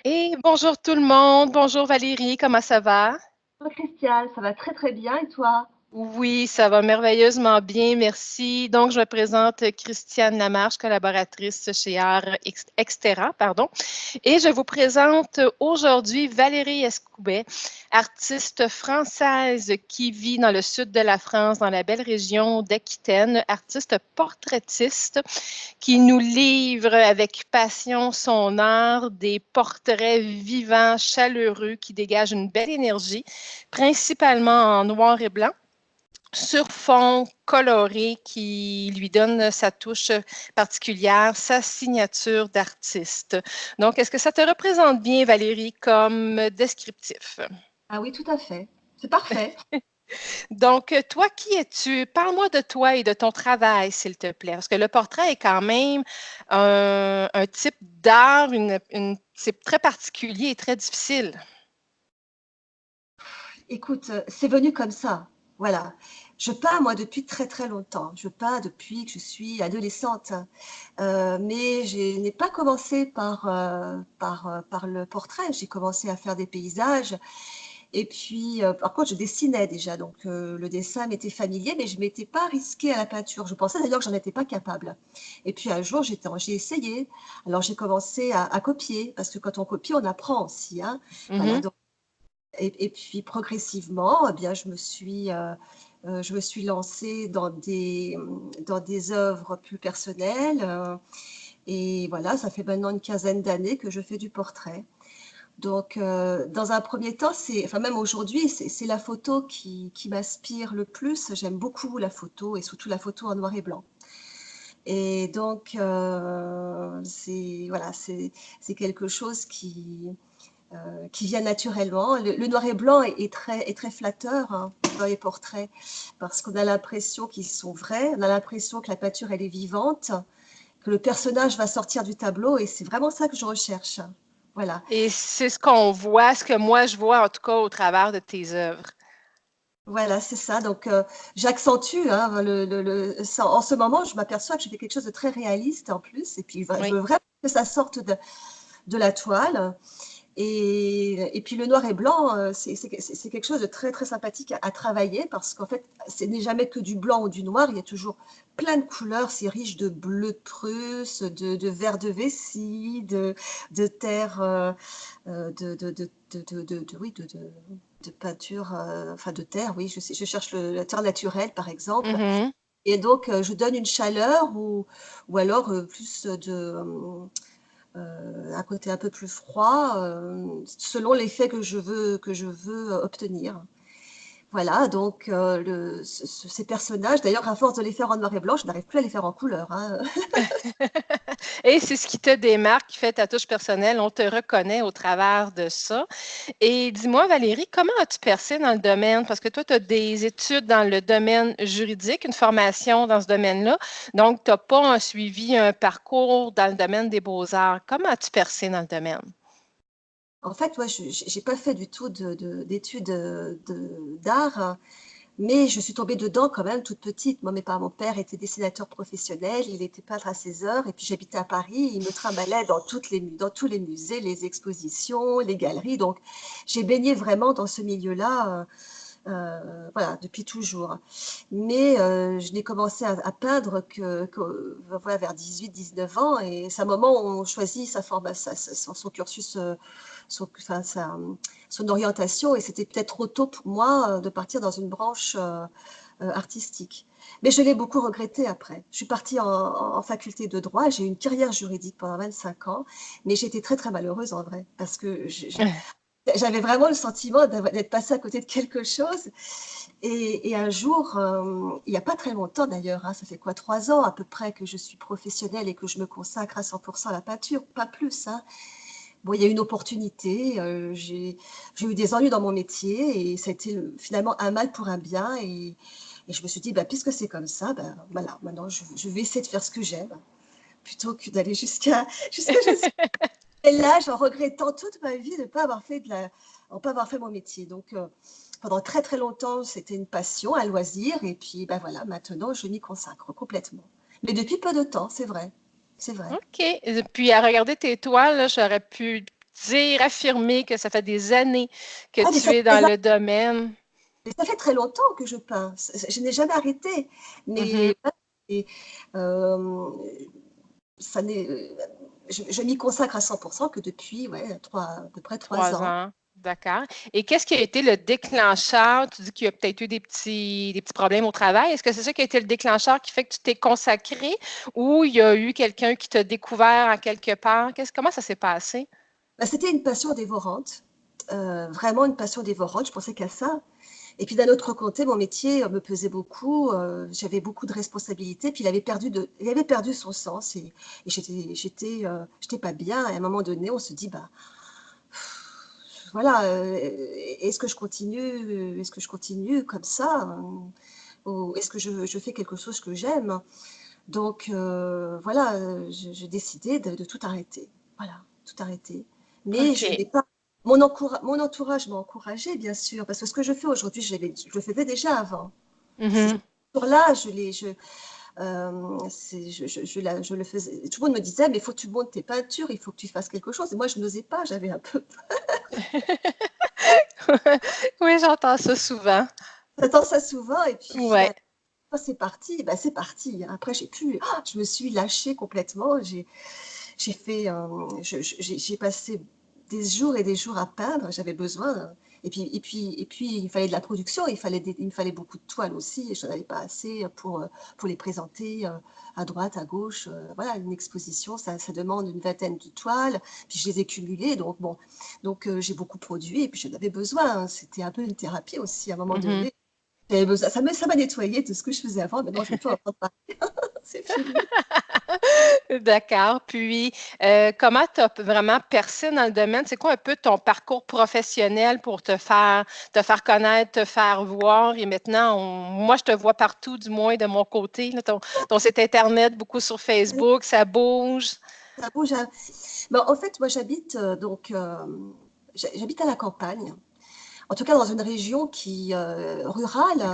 Et bonjour tout le monde. Bonjour Valérie, comment ça va? Bonjour Christiane, ça va très très bien et toi? Oui, ça va merveilleusement bien, merci. Donc, je me présente Christiane Lamarche, collaboratrice chez Extera, pardon. Et je vous présente aujourd'hui Valérie Escoubet, artiste française qui vit dans le sud de la France, dans la belle région d'Aquitaine, artiste portraitiste qui nous livre avec passion son art, des portraits vivants, chaleureux, qui dégagent une belle énergie, principalement en noir et blanc sur fond coloré qui lui donne sa touche particulière, sa signature d'artiste. Donc, est-ce que ça te représente bien, Valérie, comme descriptif? Ah oui, tout à fait. C'est parfait. Donc, toi, qui es-tu? Parle-moi de toi et de ton travail, s'il te plaît, parce que le portrait est quand même un type d'art, c'est très particulier et très difficile. Écoute, c'est venu comme ça. Voilà. Je peins, moi, depuis très très longtemps. Je peins depuis que je suis adolescente. Mais je n'ai pas commencé par le portrait. J'ai commencé à faire des paysages. Et puis, par contre, je dessinais déjà. Donc, le dessin m'était familier, mais je ne m'étais pas risquée à la peinture. Je pensais d'ailleurs que j'en étais pas capable. Et puis, un jour, j'ai essayé. Alors, j'ai commencé à copier, parce que quand on copie, on apprend aussi, hein. Voilà. Mhm. Donc, et puis, progressivement, eh bien, je me suis lancée dans des œuvres plus personnelles. Et voilà, ça fait maintenant une quinzaine d'années que je fais du portrait. Donc, dans un premier temps, enfin même aujourd'hui, c'est la photo qui m'inspire le plus. J'aime beaucoup la photo et surtout la photo en noir et blanc. Et donc, voilà, c'est quelque chose qui vient naturellement. Le noir et blanc est très flatteur, hein, dans les portraits parce qu'on a l'impression qu'ils sont vrais. On a l'impression que la peinture, elle est vivante, que le personnage va sortir du tableau et c'est vraiment ça que je recherche. Voilà. Et c'est ce qu'on voit, ce que moi je vois en tout cas au travers de tes œuvres. Voilà, c'est ça. Donc, j'accentue, hein, en ce moment, je m'aperçois que je fais quelque chose de très réaliste en plus. Et puis, je Oui. veux vraiment que ça sorte de la toile. Et puis, le noir et blanc, c'est quelque chose de très, très sympathique à travailler parce qu'en fait, ce n'est jamais que du blanc ou du noir. Il y a toujours plein de couleurs. C'est riche de bleu de Prusse, de vert de vessie, de terre, oui, de peinture, enfin de terre, oui, je cherche la terre naturelle, par exemple. Mhm. Et donc, je donne une chaleur ou alors plus un côté un peu plus froid, selon l'effet que je veux obtenir. Voilà, donc ces personnages, d'ailleurs, à force de les faire en noir et blanc, je n'arrive plus à les faire en couleur, hein. Et c'est ce qui te démarque, qui fait ta touche personnelle. On te reconnaît au travers de ça. Et dis-moi, Valérie, comment as-tu percé dans le domaine? Parce que toi, tu as des études dans le domaine juridique, une formation dans ce domaine-là. Donc, tu n'as pas suivi un parcours dans le domaine des beaux-arts. Comment as-tu percé dans le domaine? En fait, ouais, je n'ai pas fait du tout d'études d'art, hein. Mais je suis tombée dedans quand même toute petite. Moi, mon père était dessinateur professionnel, il était peintre à ses heures, et puis j'habitais à Paris. Il me trimballait dans tous les musées, les expositions, les galeries. Donc, j'ai baigné vraiment dans ce milieu-là, voilà, depuis toujours. Mais je n'ai commencé à peindre voilà, vers 18-19 ans, et c'est un moment où on choisit son cursus, enfin, son orientation, et c'était peut-être trop tôt pour moi de partir dans une branche artistique. Mais je l'ai beaucoup regretté après. Je suis partie en faculté de droit, j'ai eu une carrière juridique pendant 25 ans, mais j'étais très très malheureuse en vrai, parce que j'avais vraiment le sentiment d'être passée à côté de quelque chose. Et un jour, il n'y a pas très longtemps d'ailleurs, hein, ça fait quoi, 3 ans à peu près que je suis professionnelle et que je me consacre à 100% à la peinture, pas plus, hein. Bon, il y a une opportunité, j'ai eu des ennuis dans mon métier et ça a été finalement un mal pour un bien. Et je me suis dit, bah, puisque c'est comme ça, ben, voilà, maintenant je vais essayer de faire ce que j'aime plutôt que d'aller jusqu'à je suis l'âge en regrettant toute ma vie de ne pas avoir fait pas avoir fait mon métier. Donc, pendant très très longtemps, c'était une passion, un loisir. Et puis, ben voilà, maintenant, je m'y consacre complètement. Mais depuis peu de temps, c'est vrai. C'est vrai. OK. Et puis, à regarder tes toiles, là, j'aurais pu dire, affirmer que ça fait des années que Ah, mais tu es dans le domaine? ça fait très longtemps que je peins. Je n'ai jamais arrêté. Mhm. Mais et, euh, ça n'est, je m'y consacre à 100% que depuis ouais, à peu près 3 ans. 3 ans. D'accord. Et qu'est-ce qui a été le déclencheur? Tu dis qu'il y a peut-être eu des petits problèmes au travail. Est-ce que c'est ça qui a été le déclencheur qui fait que tu t'es consacré ou il y a eu quelqu'un qui t'a découvert à quelque part? Comment ça s'est passé? Bah, c'était une passion dévorante, vraiment une passion dévorante. Je pensais qu'à ça. Et puis d'un autre côté, mon métier me pesait beaucoup. J'avais beaucoup de responsabilités. Puis il avait perdu son sens et j'étais pas bien. Et à un moment donné, on se dit, bah voilà, est-ce que je continue comme ça, ou est-ce que je fais quelque chose que j'aime? Donc voilà, j'ai décidé de tout arrêter. Voilà, tout arrêter. Mais je OK. n'ai pas mon entourage m'a encouragée, bien sûr, parce que ce que je fais aujourd'hui, je le faisais déjà avant. C'est Mhm. là, je le faisais. Tout le monde me disait, mais il faut que tu montes tes peintures, il faut que tu fasses quelque chose. Et moi, je n'osais pas, j'avais un peu. Oui, j'entends ça souvent. J'attends ça souvent, et puis Ouais. finalement, quand c'est parti, bah, c'est parti. Après, je me suis lâchée complètement. J'ai passé des jours et des jours à peindre. J'avais besoin. Et puis, il fallait de la production. Il me fallait beaucoup de toiles aussi. Et je n'en avais pas assez pour les présenter à droite, à gauche. Voilà, une exposition, ça demande une vingtaine de toiles. Puis je les ai cumulées. Donc bon, j'ai beaucoup produit. Et puis j'en avais besoin. C'était un peu une thérapie aussi à un moment Mhm. donné. J'avais besoin, ça m'a nettoyé de ce que je faisais avant. Maintenant, je ne veux plus en entendre parler. C'est fini. D'accord. Puis, comment tu as vraiment percé dans le domaine? C'est quoi un peu ton parcours professionnel pour te faire connaître, te faire voir? Et maintenant, moi, je te vois partout, du moins de mon côté, là, ton site Internet, beaucoup sur Facebook, ça bouge. Ça bouge. Ben, en fait, moi, j'habite à la campagne, en tout cas dans une région qui rurale,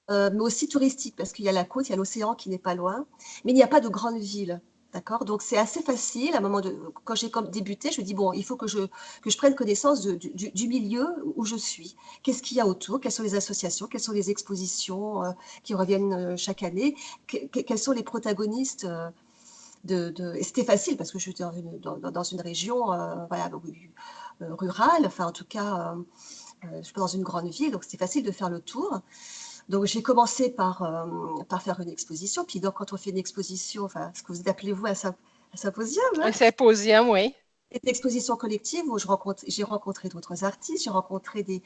mais aussi touristique, parce qu'il y a la côte, il y a l'océan qui n'est pas loin, mais il n'y a pas de grande ville. D'accord? Donc, c'est assez facile. Quand j'ai débuté, je me dis, bon, il faut que je prenne connaissance du milieu où je suis. Qu'est-ce qu'il y a autour? Quelles sont les associations? Quelles sont les expositions qui reviennent chaque année? Quels sont les protagonistes et c'était facile parce que je suis dans une région voilà, rurale, enfin en tout cas, je suis pas dans une grande ville, donc c'était facile de faire le tour. Donc j'ai commencé par faire une exposition, puis donc quand on fait une exposition, enfin ce que vous appelez vous un symposium, hein, Un symposium, oui. c'est une exposition collective où j'ai rencontré d'autres artistes, j'ai rencontré des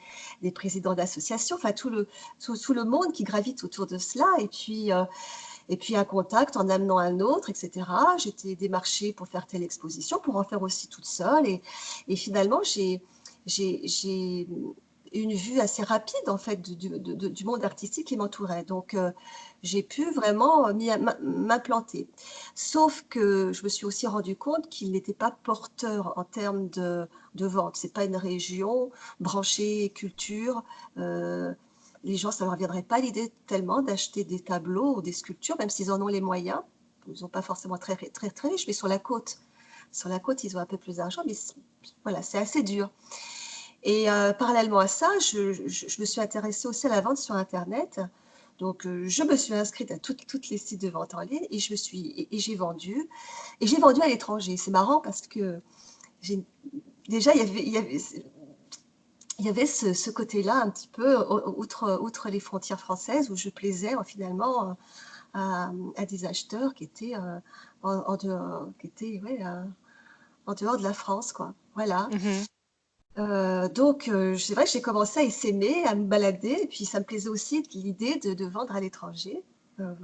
présidents d'associations, enfin tout le monde qui gravite autour de cela, et puis un contact en amenant un autre, etc. J'étais démarchée pour faire telle exposition, pour en faire aussi toute seule. Et finalement, j'ai une vue assez rapide en fait du monde artistique qui m'entourait. Donc j'ai pu vraiment m'implanter. Sauf que je me suis aussi rendu compte qu'il n'était pas porteur en termes de vente. C'est pas une région branchée culture. Les gens, ça ne leur viendrait pas l'idée tellement d'acheter des tableaux ou des sculptures, même s'ils en ont les moyens. Ils ne sont pas forcément très, très, très riches, mais sur la côte, ils ont un peu plus d'argent, mais voilà, c'est assez dur. Et parallèlement à ça, je me suis intéressée aussi à la vente sur Internet. Donc, je me suis inscrite à toutes les sites de vente en ligne et j'ai vendu. Et j'ai vendu à l'étranger. C'est marrant parce que déjà, il y avait ce côté-là un petit peu, outre les frontières françaises, où je plaisais finalement à des acheteurs qui étaient, en dehors, ouais, en dehors de la France, quoi. Voilà. Mhm. Donc, c'est vrai que j'ai commencé à essaimer, à me balader, et puis ça me plaisait aussi l'idée de vendre à l'étranger. Euh,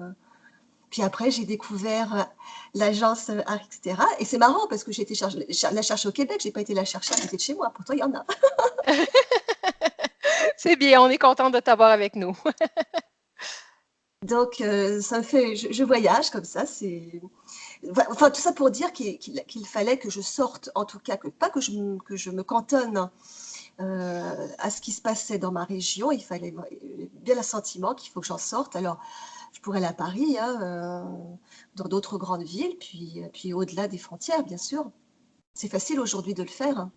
Puis après, j'ai découvert l'agence Art, etc. Et c'est marrant parce que j'ai été la chercher au Québec, j'ai pas été la chercher à côté de chez moi. Pourtant, il y en a. C'est bien, on est content de t'avoir avec nous. Donc, ça me fait, je voyage comme ça. Enfin, tout ça pour dire qu'il fallait que je sorte, en tout cas, pas que je me cantonne à ce qui se passait dans ma région. Il fallait bien l'assentiment qu'il faut que j'en sorte. Alors, je pourrais aller à Paris, hein, dans d'autres grandes villes, puis au-delà des frontières, bien sûr. C'est facile aujourd'hui de le faire, hein.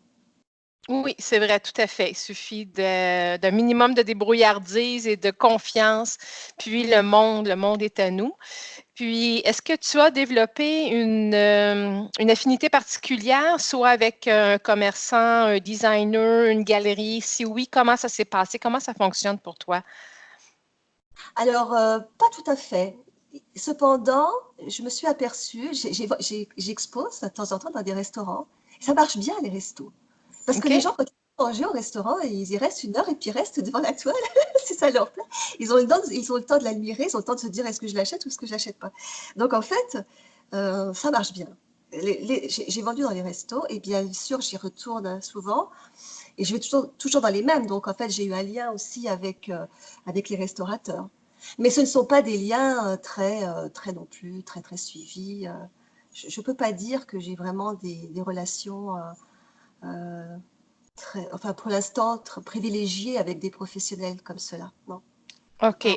Oui, c'est vrai, tout à fait. Il suffit d'un minimum de débrouillardise et de confiance, puis le monde est à nous. Puis, est-ce que tu as développé une affinité particulière, soit avec un commerçant, un designer, une galerie? Si oui, comment ça s'est passé? Comment ça fonctionne pour toi? Alors, pas tout à fait. Cependant, je me suis aperçue, j'expose de temps en temps dans des restaurants. Ça marche bien, les restos. Parce que OK? les gens, quand ils vont manger au restaurant, ils y restent 1 heure et puis ils restent devant la toile. C'est ça leur plaît. Ils ont le temps de l'admirer, ils ont le temps de se dire est-ce que je l'achète ou est-ce que je l'achète pas. Donc, en fait, ça marche bien. J'ai vendu dans les restos et bien sûr, j'y retourne souvent. Et je vais toujours dans les mêmes. Donc, en fait, j'ai eu un lien aussi avec les restaurateurs. Mais ce ne sont pas des liens très non plus, très suivis. Je ne peux pas dire que j'ai vraiment des relations euh, enfin, pour l'instant, privilégiées avec des professionnels comme cela. Non. OK. Non.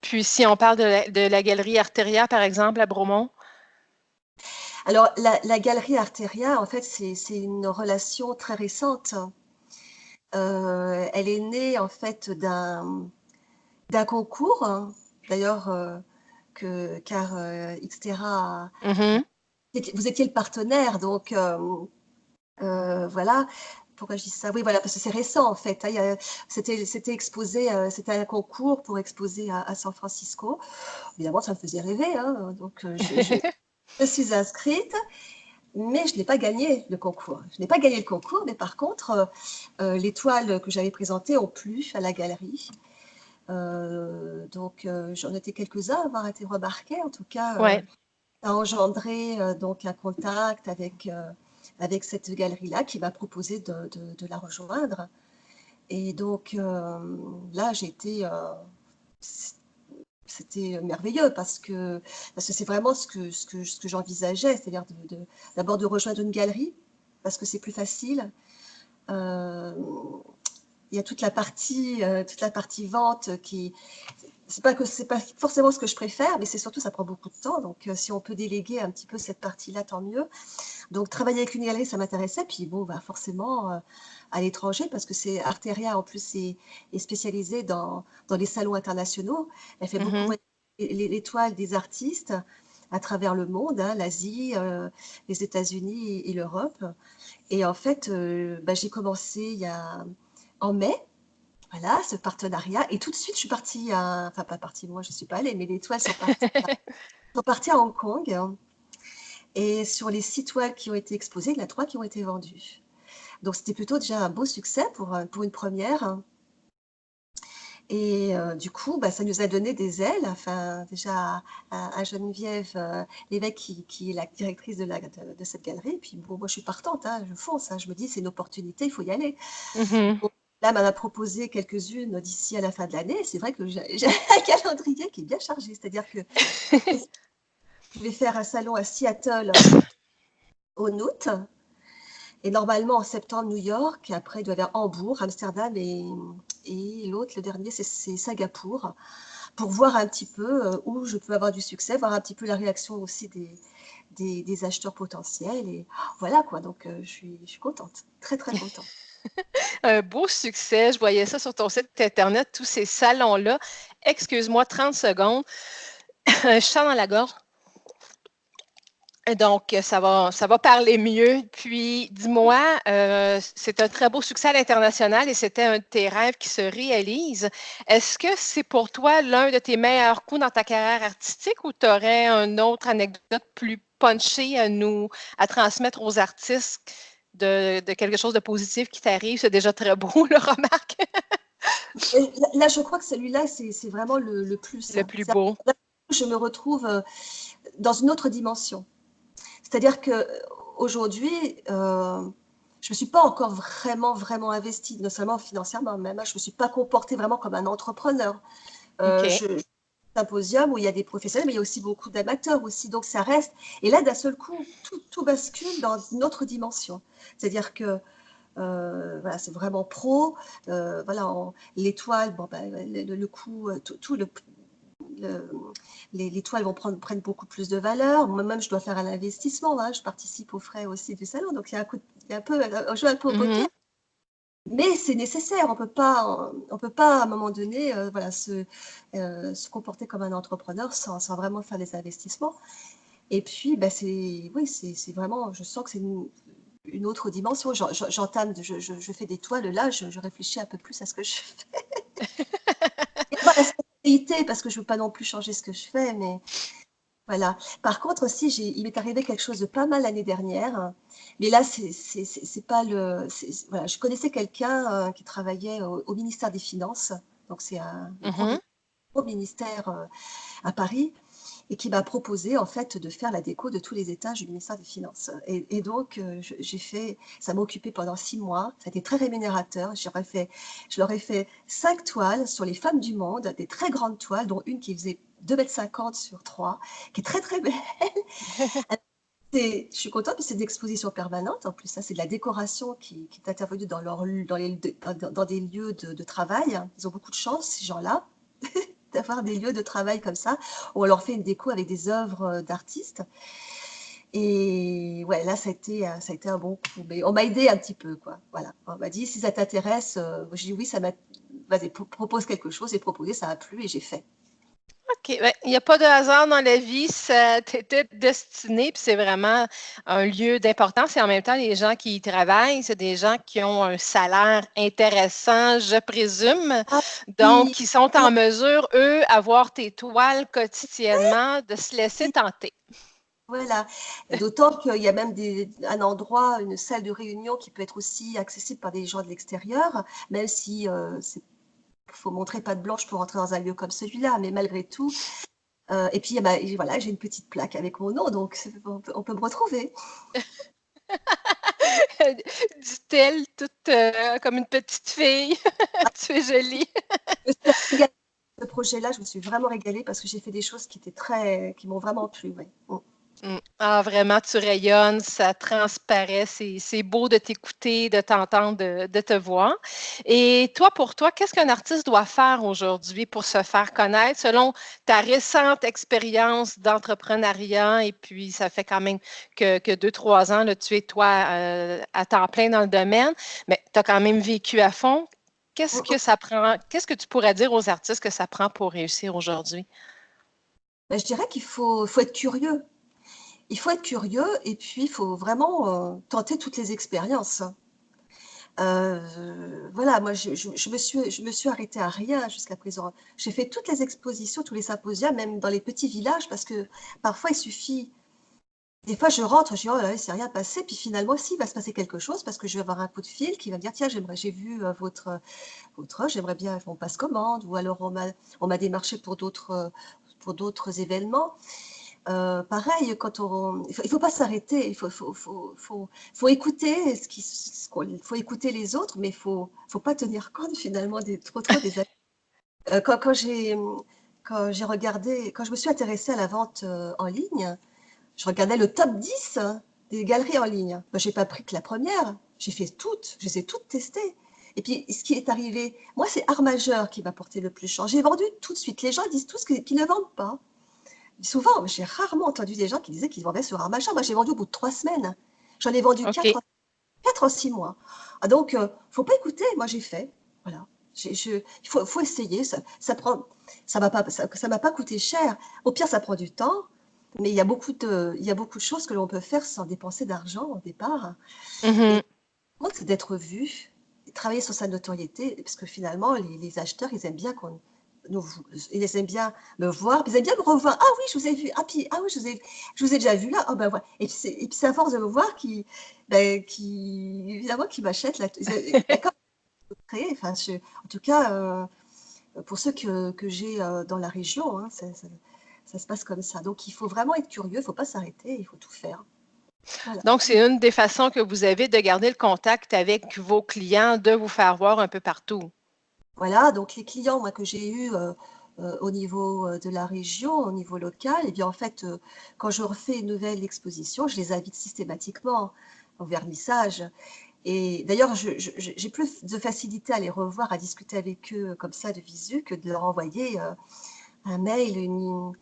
Puis, si on parle de la galerie Arteria, par exemple, à Bromont? Alors, la galerie Arteria, en fait, c'est une relation très récente. Elle est née, en fait, d'un concours, hein. D'ailleurs, car Xterra, Mhm. vous étiez le partenaire, donc voilà. Pourquoi je dis ça? Oui, voilà, parce que c'est récent en fait, hein. C'était exposé, c'était un concours pour exposer à San Francisco. Évidemment, ça me faisait rêver, hein, donc je suis inscrite, mais je n'ai pas gagné le concours. Je n'ai pas gagné le concours, mais par contre, les toiles que j'avais présentées ont plu à la galerie. Donc, j'en étais quelques-uns à avoir été remarqués. En tout cas, Ouais. ça a engendré donc un contact avec cette galerie-là qui m'a proposé de la rejoindre. Et donc, là, c'était merveilleux parce que c'est vraiment ce que j'envisageais, c'est-à-dire d'abord de rejoindre une galerie parce que c'est plus facile. Euh, il y a toute la partie vente qui, c'est pas forcément ce que je préfère, mais c'est surtout ça prend beaucoup de temps. Donc, si on peut déléguer un petit peu cette partie-là, tant mieux. Donc, travailler avec une galerie, ça m'intéressait. Puis, bon, bah, forcément, à l'étranger, parce que c'est Arteria, en plus, est spécialisée dans les salons internationaux. Elle fait beaucoup Mhm. voyager les toiles des artistes à travers le monde, hein, l'Asie, les États-Unis et l'Europe. Et en fait, bah, j'ai commencé en mai. Voilà, ce partenariat. Et tout de suite, je suis partie enfin, pas partie, moi, je ne suis pas allée, mais les toiles sont parties à Hong Kong. Et sur les 6 toiles qui ont été exposées, il y en a 3 qui ont été vendues. Donc, c'était plutôt déjà un beau succès pour une première. Et du coup, bah, ça nous a donné des ailes. Enfin, déjà à Geneviève Lévesque, qui est la directrice de cette galerie. Et puis, bon, moi, je suis partante, hein, je fonce. Hein, je me dis, c'est une opportunité, il faut y aller. Mhm. Bon, là, elle m'en a proposé quelques-unes d'ici à la fin de l'année. C'est vrai que j'ai un calendrier qui est bien chargé. C'est-à-dire que je vais faire un salon à Seattle au août. Et normalement, en septembre, New York. Et après, il doit y avoir Hambourg, Amsterdam et l'autre, le dernier, c'est Singapour. Pour voir un petit peu où je peux avoir du succès, voir un petit peu la réaction aussi des acheteurs potentiels. Et voilà quoi. Donc, je suis contente. Très, très contente. Un beau succès. Je voyais ça sur ton site Internet, tous ces salons-là. Excuse-moi, 30 secondes. Un chat dans la gorge. Donc, ça va parler mieux. Puis, dis-moi, c'est un très beau succès à l'international et c'était un de tes rêves qui se réalise. Est-ce que c'est pour toi l'un de tes meilleurs coups dans ta carrière artistique ou tu aurais une autre anecdote plus punchée à transmettre aux artistes de quelque chose de positif qui t'arrive? C'est déjà très beau, le remarque. Et là, je crois que celui-là, c'est vraiment le plus, Le hein. plus beau. Je me retrouve dans une autre dimension. C'est-à-dire qu'aujourd'hui, je ne me suis pas encore vraiment investie, non seulement financièrement, même, hein, je ne me suis pas comportée vraiment comme un entrepreneur. OK. C'est un symposium où il y a des professionnels, mais il y a aussi beaucoup d'amateurs aussi. Donc ça reste. Et là, d'un seul coup, tout bascule dans une autre dimension. C'est-à-dire que voilà, c'est vraiment pro. Voilà, l'étoile, bon, ben, le coût, tout le- les toiles prennent beaucoup plus de valeur. Moi-même, je dois faire un investissement, hein. Je participe aux frais aussi du salon. Donc, il y a un peu, on joue un peu au poker. Mhm. Mais c'est nécessaire, on peut pas à un moment donné voilà, se comporter comme un entrepreneur sans vraiment faire des investissements. Et puis, bah, oui, c'est vraiment, je sens que c'est une autre dimension. J'entame, je fais des toiles, là, je réfléchis un peu plus à ce que je fais. Il y a pas la responsabilité, parce que je ne veux pas non plus changer ce que je fais, mais voilà. Par contre aussi, il m'est arrivé quelque chose de pas mal l'année dernière, mais là, c'est pas voilà, je connaissais quelqu'un qui travaillait au ministère des Finances, donc c'est un Mhm. gros ministère à Paris, et qui m'a proposé en fait de faire la déco de tous les étages du ministère des Finances. Et donc, j'ai fait, ça m'a occupé pendant 6 mois, ça a été très rémunérateur. Je leur ai fait 5 toiles sur les femmes du monde, des très grandes toiles, dont une qui faisait 2,50 m sur 3, qui est très très belle. Je suis contente, parce que c'est des expositions permanentes. En plus, ça, c'est de la décoration qui est intervenue dans des lieux de travail. Ils ont beaucoup de chance, ces gens-là, d'avoir des lieux de travail comme ça, où on leur fait une déco avec des œuvres d'artistes. Et ouais, là, ça a été un bon coup. Mais on m'a aidé un petit peu, quoi. Voilà. On m'a dit, si ça t'intéresse, j'ai dit oui, vas-y, propose quelque chose. J'ai proposé, ça a plu et j'ai fait. OK. Ben, il n'y a pas de hasard dans la vie, ça t'était destiné, puis c'est vraiment un lieu d'importance. Et en même temps, les gens qui y travaillent, c'est des gens qui ont un salaire intéressant, je présume. Ah Donc, oui, qui sont en mesure, eux, à voir tes toiles quotidiennement, de se laisser oui, tenter. voilà. D'autant qu'il y a même un endroit, une salle de réunion qui peut être aussi accessible par des gens de l'extérieur, même si faut montrer patte blanche pour entrer dans un lieu comme celui-là, mais malgré tout. Et puis, voilà, j'ai une petite plaque avec mon nom, donc on peut me retrouver. Dit-elle, toute comme une petite fille. Tu es jolie. Je me suis régalée. Ce projet-là, je me suis vraiment régalée parce que j'ai fait des choses qui m'ont vraiment plu. Ouais. Ah, vraiment, tu rayonnes, ça transparaît, c'est beau de t'écouter, de t'entendre, de te voir. Et toi, pour toi, qu'est-ce qu'un artiste doit faire aujourd'hui pour se faire connaître selon ta récente expérience d'entrepreneuriat? Et puis, ça fait quand même que 2, 3 ans, là, tu es toi à temps plein dans le domaine, mais tu as quand même vécu à fond. Qu'est-ce que ça prend? Qu'est-ce que tu pourrais dire aux artistes que ça prend pour réussir aujourd'hui? Ben, je dirais faut être curieux. Il faut être curieux et puis il faut vraiment tenter toutes les expériences. Voilà, moi, je me suis arrêtée à rien jusqu'à présent. J'ai fait toutes les expositions, tous les symposiums, même dans les petits villages, parce que parfois, il suffit. Des fois, je rentre, je dis: «Oh là là, il s'est rien passé», puis finalement, si, il va se passer quelque chose parce que je vais avoir un coup de fil qui va me dire: «Tiens, j'ai vu votre œuvre, j'aimerais bien qu'on passe commande», ou alors on m'a démarché pour d'autres événements. Pareil, il faut pas s'arrêter, faut écouter faut écouter les autres, mais faut pas tenir compte finalement trop des avis. Quand quand je me suis intéressée à la vente en ligne, je regardais le top 10 des galeries en ligne. Moi, j'ai pas pris que la première, j'ai fait toutes, je les ai toutes testées. Et puis, ce qui est arrivé, moi, c'est Art Majeur qui m'a porté le plus chance. J'ai vendu tout de suite. Les gens disent tous qu'ils ne vendent pas. Souvent, j'ai rarement entendu des gens qui disaient qu'ils vendaient sur Art Majeur. Moi, j'ai vendu au bout de 3 semaines. J'en ai vendu OK. 4 en 6 mois. Ah, donc, faut pas écouter. Moi, j'ai fait. Voilà. Faut essayer. Ça m'a pas coûté cher. Au pire, ça prend du temps. Mais il y a beaucoup de choses que l'on peut faire sans dépenser d'argent au départ. Et Mhm. le c'est d'être vu, et travailler sur sa notoriété, parce que finalement, les acheteurs, ils aiment bien nous, ils aiment bien me voir, puis ils aiment bien me revoir. Ah oui, je vous ai vu. Ah oui, je vous ai déjà vu là. Ah ben voilà. Et puis c'est à force de me voir évidemment, qui m'achètent. D'accord, créer. Enfin, en tout cas, pour ceux que j'ai dans la région, hein, ça se passe comme ça. Donc, il faut vraiment être curieux, il ne faut pas s'arrêter, il faut tout faire. Voilà. Donc, c'est une des façons que vous avez de garder le contact avec vos clients, de vous faire voir un peu partout. Voilà, donc les clients, moi, que j'ai eus au niveau de la région, au niveau local, et bien en fait, quand je refais une nouvelle exposition, je les invite systématiquement au vernissage. Et d'ailleurs, j'ai plus de facilité à les revoir, à discuter avec eux comme ça de visu, que de leur envoyer un mail, une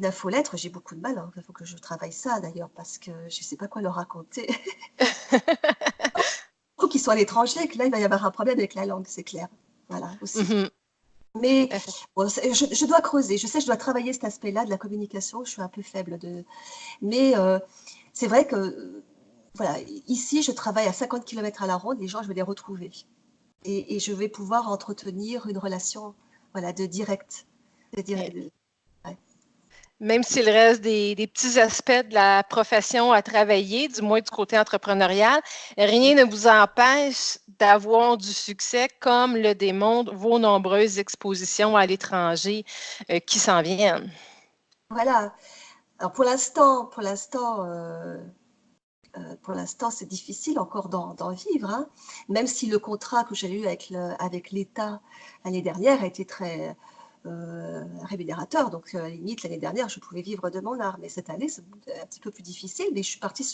infolettre. J'ai beaucoup de mal, hein. Il faut que je travaille ça d'ailleurs, parce que je ne sais pas quoi leur raconter. Je trouve qu'ils sont à l'étranger que là, il va y avoir un problème avec la langue, c'est clair. Voilà, aussi. Mhm. Mais bon, je dois creuser. Je sais que je dois travailler cet aspect-là de la communication. Je suis un peu faible de. Mais c'est vrai que, voilà, ici, je travaille à 50 km à la ronde. Les gens, je vais les retrouver. Et je vais pouvoir entretenir une relation, voilà, de direct. Ouais. Même s'il reste des petits aspects de la profession à travailler, du moins du côté entrepreneurial, rien ne vous empêche d'avoir du succès comme le démontrent vos nombreuses expositions à l'étranger qui s'en viennent. Voilà. Alors pour l'instant, c'est difficile encore d'en vivre, hein. Même si le contrat que j'ai eu avec l'État l'année dernière a été très rémunérateur. Donc, à la limite, l'année dernière, je pouvais vivre de mon art. Mais cette année, c'est un petit peu plus difficile. Mais je suis partie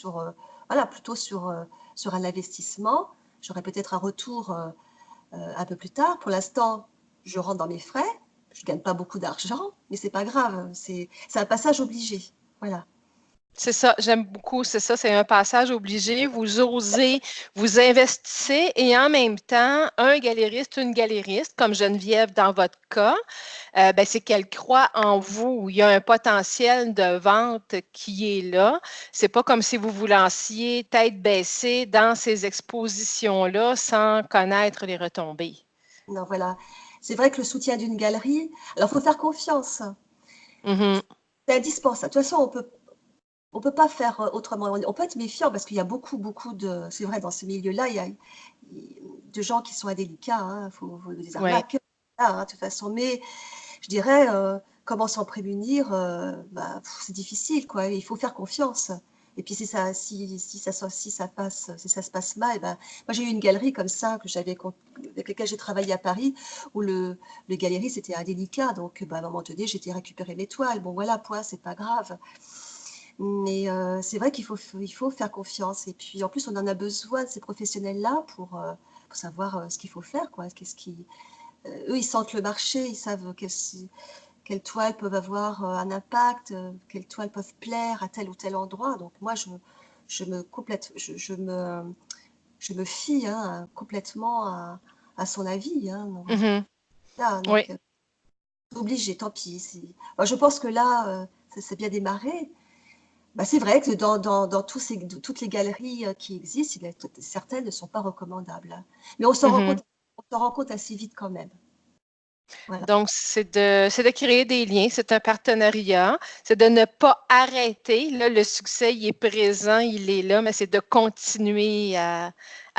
plutôt sur un investissement. J'aurai peut-être un retour un peu plus tard. Pour l'instant, je rentre dans mes frais. Je ne gagne pas beaucoup d'argent, mais c'est pas grave. C'est un passage obligé. Voilà. C'est ça, j'aime beaucoup, c'est ça, c'est un passage obligé. Vous osez, vous investissez et en même temps, un galériste, une galériste, comme Geneviève dans votre cas, ben, c'est qu'elle croit en vous. Il y a un potentiel de vente qui est là. C'est pas comme si vous vous lanciez tête baissée dans ces expositions-là sans connaître les retombées. Non, voilà. C'est vrai que le soutien d'une galerie, alors il faut faire confiance. Mhm. C'est indispensable. De toute façon, on peut pas faire autrement. On peut être méfiant parce qu'il y a beaucoup de. C'est vrai, dans ce milieu-là, il y a de gens qui sont indélicats, hein, des Oui. arnaques, hein, de toute façon. Mais je dirais, comment s'en prémunir, c'est difficile, quoi. Il faut faire confiance. Et puis si ça se passe mal, moi j'ai eu une galerie comme ça avec laquelle j'ai travaillé à Paris, où le galeriste c'était indélicat, donc à un moment donné j'étais récupérer mes toiles. Bon voilà, point, c'est pas grave. Mais c'est vrai il faut faire confiance. Et puis en plus on en a besoin de ces professionnels-là pour savoir ce qu'il faut faire, quoi. Eux ils sentent le marché, ils savent quelles toiles peuvent avoir un impact, quelles toiles peuvent plaire à tel ou tel endroit. Donc moi, je me complète, je me fie, hein, complètement à son avis, hein. Donc, Mhm. là, Oui. donc, obligé, tant pis. Je pense que là, ça s'est bien démarré. C'est vrai que dans toutes les galeries qui existent, certaines ne sont pas recommandables, hein. Mais Mhm. on s'en rend compte assez vite quand même. Voilà. Donc, c'est de créer des liens, c'est un partenariat, c'est de ne pas arrêter. Là, le succès, il est présent, il est là, mais c'est de continuer à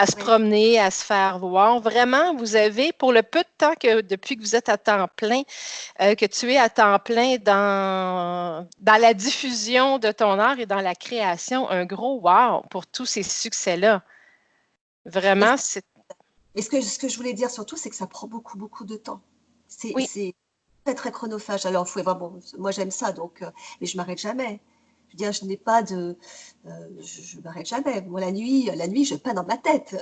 se Oui. promener, à se faire voir. Vraiment, vous avez, pour le peu de temps que depuis que vous êtes à temps plein, que tu es à temps plein dans la diffusion de ton art et dans la création, un gros wow pour tous ces succès-là. Et, Vraiment, c'est... et ce que je voulais dire surtout, c'est que ça prend beaucoup de temps. Oui. C'est très chronophage. Alors, faut voir, bon, moi j'aime ça, donc, mais je m'arrête jamais. Je veux dire, je n'ai pas de, je m'arrête jamais. Moi, la nuit, je peins dans ma tête.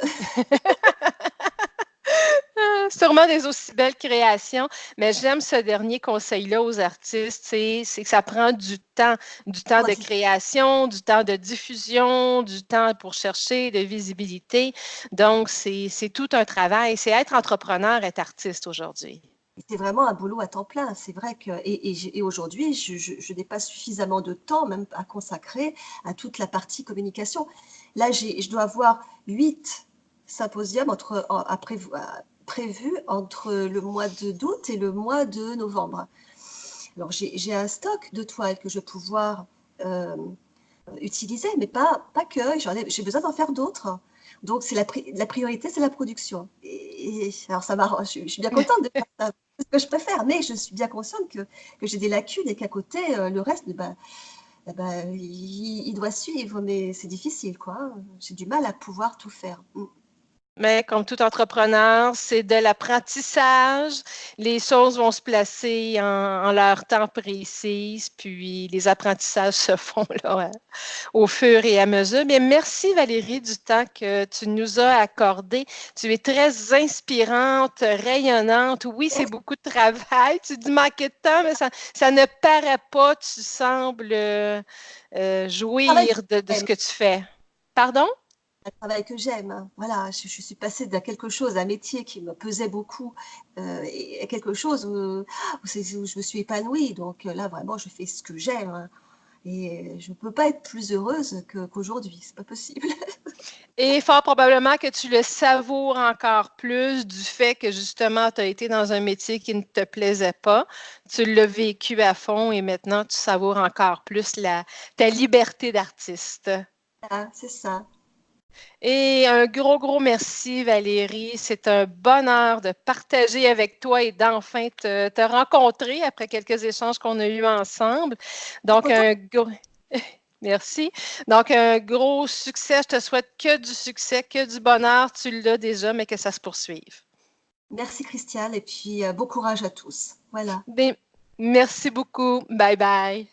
Sûrement des aussi belles créations, mais j'aime ce dernier conseil-là aux artistes, c'est que ça prend du temps Ouais, de création, du temps de diffusion, du temps pour chercher de visibilité. Donc, c'est tout un travail. C'est être entrepreneur, être artiste aujourd'hui. c'est vraiment un boulot à temps plein. C'est vrai que, et aujourd'hui, je n'ai pas suffisamment de temps même à consacrer à toute la partie communication. Là, je dois avoir 8 symposiums prévus entre le mois d'août et le mois de novembre. Alors, j'ai un stock de toiles que je vais pouvoir euh, utiliser, mais pas que. J'ai besoin d'en faire d'autres. Donc, la priorité, c'est la production. Alors, ça m'arrange. Je suis bien contente de faire ça. C'est ce que je préfère, mais je suis bien consciente que j'ai des lacunes et qu'à côté, le reste, il doit suivre, mais c'est difficile, quoi. J'ai du mal à pouvoir tout faire. Mais comme tout entrepreneur, c'est de l'apprentissage. Les choses vont se placer en leur temps précis, puis les apprentissages se font là, au fur et à mesure. Mais merci Valérie du temps que tu nous as accordé. Tu es très inspirante, rayonnante. Oui, c'est beaucoup de travail. Tu dis manquer de temps, mais ça ne paraît pas. Tu sembles Je travaille jouir quand de ce même. que tu fais. Pardon? un travail que j'aime, hein. Voilà, je suis passée de quelque chose, un métier qui me pesait beaucoup, et à quelque chose où je me suis épanouie. Donc là, vraiment, je fais ce que j'aime, hein, et je ne peux pas être plus heureuse qu'aujourd'hui, c'est pas possible. Et fort probablement que tu le savoures encore plus du fait que justement, tu as été dans un métier qui ne te plaisait pas. Tu l'as vécu à fond et maintenant, tu savoures encore plus ta liberté d'artiste. Ah, c'est ça. Et un gros, gros merci, Valérie. C'est un bonheur de partager avec toi et d'enfin te rencontrer après quelques échanges qu'on a eus ensemble. Donc, Autant merci. Donc, un gros succès. Je te souhaite que du succès, que du bonheur. Tu l'as déjà, mais que ça se poursuive. merci Christiane et puis, bon courage à tous. Voilà. Bien, merci beaucoup. Bye bye.